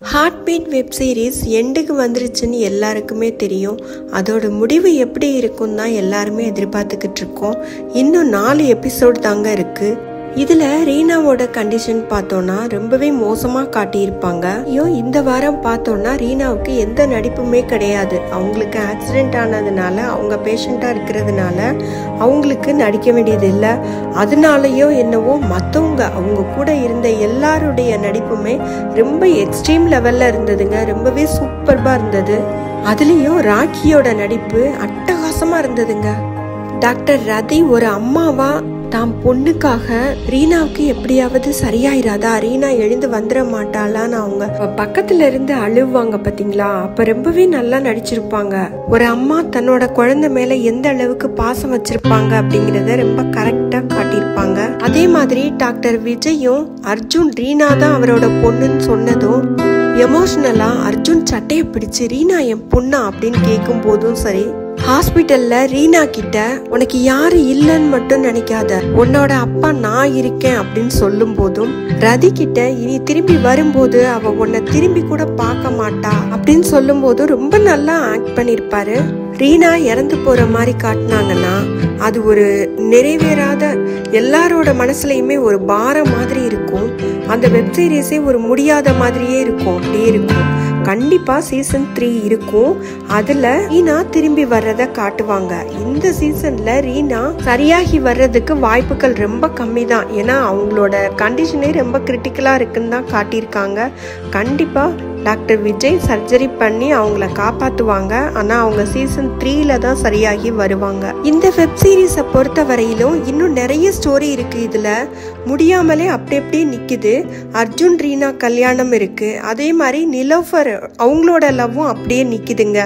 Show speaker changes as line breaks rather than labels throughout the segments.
Heart beat web series எண்டுக்கு வந்துருச்சுன்னு எல்லாருக்குமே தெரியும். அதோட முடிவு எப்படி இருக்கும் தான் எல்லாருமே எதிர்பார்த்துக்கிட்டு இருக்கோம். இன்னும் 4 எபிசோட் தாங்க இருக்கு. இதுல ரீனாவோட கண்டிஷன் பார்த்தோம்னா ரொம்பவே மோசமா காட்டியிருப்பாங்க. இந்த வாரம் பார்த்தோம்னா ரீனாவுக்கு எந்த நடிப்புமே கிடையாது. அவங்களுக்கு ஆக்சிடென்ட் ஆனதுனால, அவங்க பேஷண்டா இருக்கிறதுனால அவங்களுக்கு நடிக்க வேண்டியது இல்லை. அதனாலயோ என்னவோ மற்றவங்க அவங்க கூட இருந்த எல்லாருடைய நடிப்புமே ரொம்ப எக்ஸ்ட்ரீம் லெவல்ல இருந்ததுங்க. ரொம்பவே சூப்பர்பா இருந்தது. அதுலயும் ராக்கியோட நடிப்பு அட்டகாசமா இருந்ததுங்க. டாக்டர் ரதி ஒரு அம்மாவா தாம் பொண்ணுக்காக ரீனாவுக்கு எப்படியாவது சரியாயிராதா, ரீனா எழுந்து வந்துட மாட்டாளான்னு அவங்க பக்கத்துல இருந்து அழுவாங்க பாத்தீங்களா, அப்ப ரொம்பவே நல்லா நடிச்சிருப்பாங்க. ஒரு அம்மா தன்னோட குழந்தை மேல எந்த அளவுக்கு பாசம் வச்சிருப்பாங்க அப்படிங்கறத ரொம்ப கரெக்டா காட்டியிருப்பாங்க. அதே மாதிரி டாக்டர் விஜயும் அர்ஜுன் ரீனா தான் அவரோட பொண்ணுன்னு சொன்னதும் எமோஷனலா அர்ஜுன் சட்டையை பிடிச்சு ரீனா என் பொண்ணா அப்படின்னு கேட்கும் போதும் சரி, ஹாஸ்பிட்டல்ல ரீனா கிட்ட உனக்கு யாரு இல்லன்னு மட்டும் நினைக்காத, உன்னோட அப்பா நான் இருக்கேன் அப்படின்னு சொல்லும் போதும், ரதி கிட்ட இனி திரும்பி வரும்போது அவ உன்னை திரும்பி கூட பார்க்க மாட்டா அப்படின்னு சொல்லும் போதும் ரொம்ப நல்லா ஆக்ட் பண்ணிருப்பாரு. ரீனா இறந்து போற மாதிரி காட்டினாங்கன்னா அது ஒரு நிறைவேறாத, எல்லாரோட மனசுலயுமே ஒரு பாரம் மாதிரி இருக்கும். அந்த வெப் சீரிஸே ஒரு முடியாத மாதிரியே இருக்கும். அப்படியே இருக்கும். கண்டிப்பா சீசன் 3 இருக்கும். அதுல ரீனா திரும்பி வர்றத காட்டுவாங்க. இந்த சீசன்ல ரீனா சரியாகி வர்றதுக்கு வாய்ப்புகள் ரொம்ப கம்மி தான். ஏன்னா அவங்களோட கண்டிஷனே ரொம்ப கிரிட்டிக்கலா இருக்குன்னு தான் காட்டியிருக்காங்க. கண்டிப்பா டாக்டர் விஜய் சர்ஜரி பண்ணி அவங்கள காப்பாத்துவாங்க. ஆனா அவங்க சீசன் 3ல தான் சரியாகி வருவாங்க. இந்த வெப் சீரிஸை பொறுத்த வரையிலும் இன்னும் நிறைய ஸ்டோரி இருக்கு. இதுல முடியாமலே அப்படி நிக்குது. அர்ஜுன் ரீனா கல்யாணம் இருக்கு. அதே மாதிரி நிலோஃபர் அவங்களோட லவ்வும் அப்படியே நிக்குதுங்க,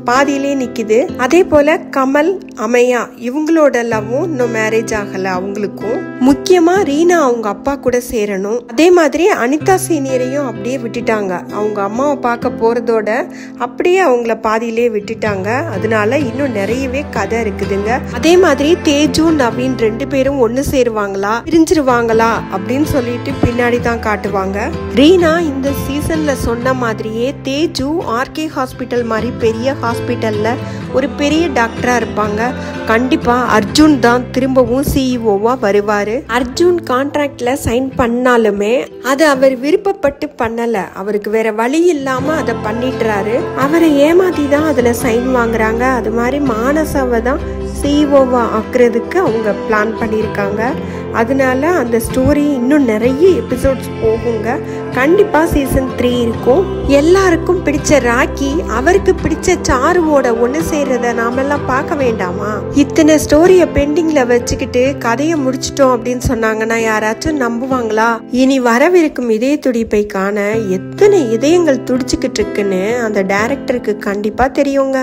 பாதியிலே நிக்குது. அதே போல கமல் அமையா இவங்களோட லவ்வும் இன்னும் மேரேஜ் ஆகல. அவங்களுக்கும் முக்கியமா ரீனா அவங்க அப்பா கூட சேரணும். அதே மாதிரி அனிதா சீனியரையும் அப்படியே விட்டுட்டாங்க. அவங்க அம்மாவை பார்க்க போறதோட அப்படியே அவங்கள பாதியிலே விட்டுட்டாங்க. அதனால இன்னும் நிறையவே கதை இருக்குதுங்க. அதே மாதிரி தேஜு நவீன் 2 பேரும் ஒண்ணு சேருவாங்களா பிரிஞ்சிருவாங்களா அப்படின்னு சொல்லிட்டு பின்னாடி தான் காட்டுவாங்க. ரீனா இந்த சீசன்ல சொன்ன மாதிரியே தேஜு ஆர்கே ஹாஸ்பிட்டல் மாதிரி பெரிய ஹாஸ்பிட்டல்ல ஒரு பெரிய டாக்டரா இருப்பாங்க. கண்டிப்பா அர்ஜுன் தான் திரும்பவும் சிஇஓவா வருவாரு. அர்ஜுன் கான்ட்ராக்ட்ல சைன் பண்ணாலுமே அது அவர் விருப்பப்பட்டு பண்ணல. அவருக்கு வேற வழி இல்லாம அதை பண்ணிட்டுறாரு. அவரை ஏமாத்தி தான் அதுல சைன் வாங்குறாங்க. அது மாதிரி மானசாவை தான் சிஇஓவா ஆக்குறதுக்கு அவங்க பிளான் பண்ணியிருக்காங்க. அதனால அந்த ஸ்டோரி இன்னும் நிறைய எபிசோட்ஸ் போகுங்க. கண்டிப்பா சீசன் 3 இருக்கும். எல்லாருக்கும் பிடிச்ச ராக்கி அவருக்கு பிடிச்ச சாருவோட ஒண்ணு சேர்றத நாமெல்லாம் பார்க்க வேண்டாமா? இத்தனை ஸ்டோரிய பெண்டிங்ல வச்சுக்கிட்டு கதையை முடிச்சிட்டோம் அப்படின்னு சொன்னாங்கன்னா யாராச்சும் நம்புவாங்களா? இனி வரவிருக்கும் இதய துடிப்பை காண எத்தனை இதயங்கள் துடிச்சுக்கிட்டு இருக்குன்னு அந்த டைரக்டருக்கு கண்டிப்பா தெரியுங்க.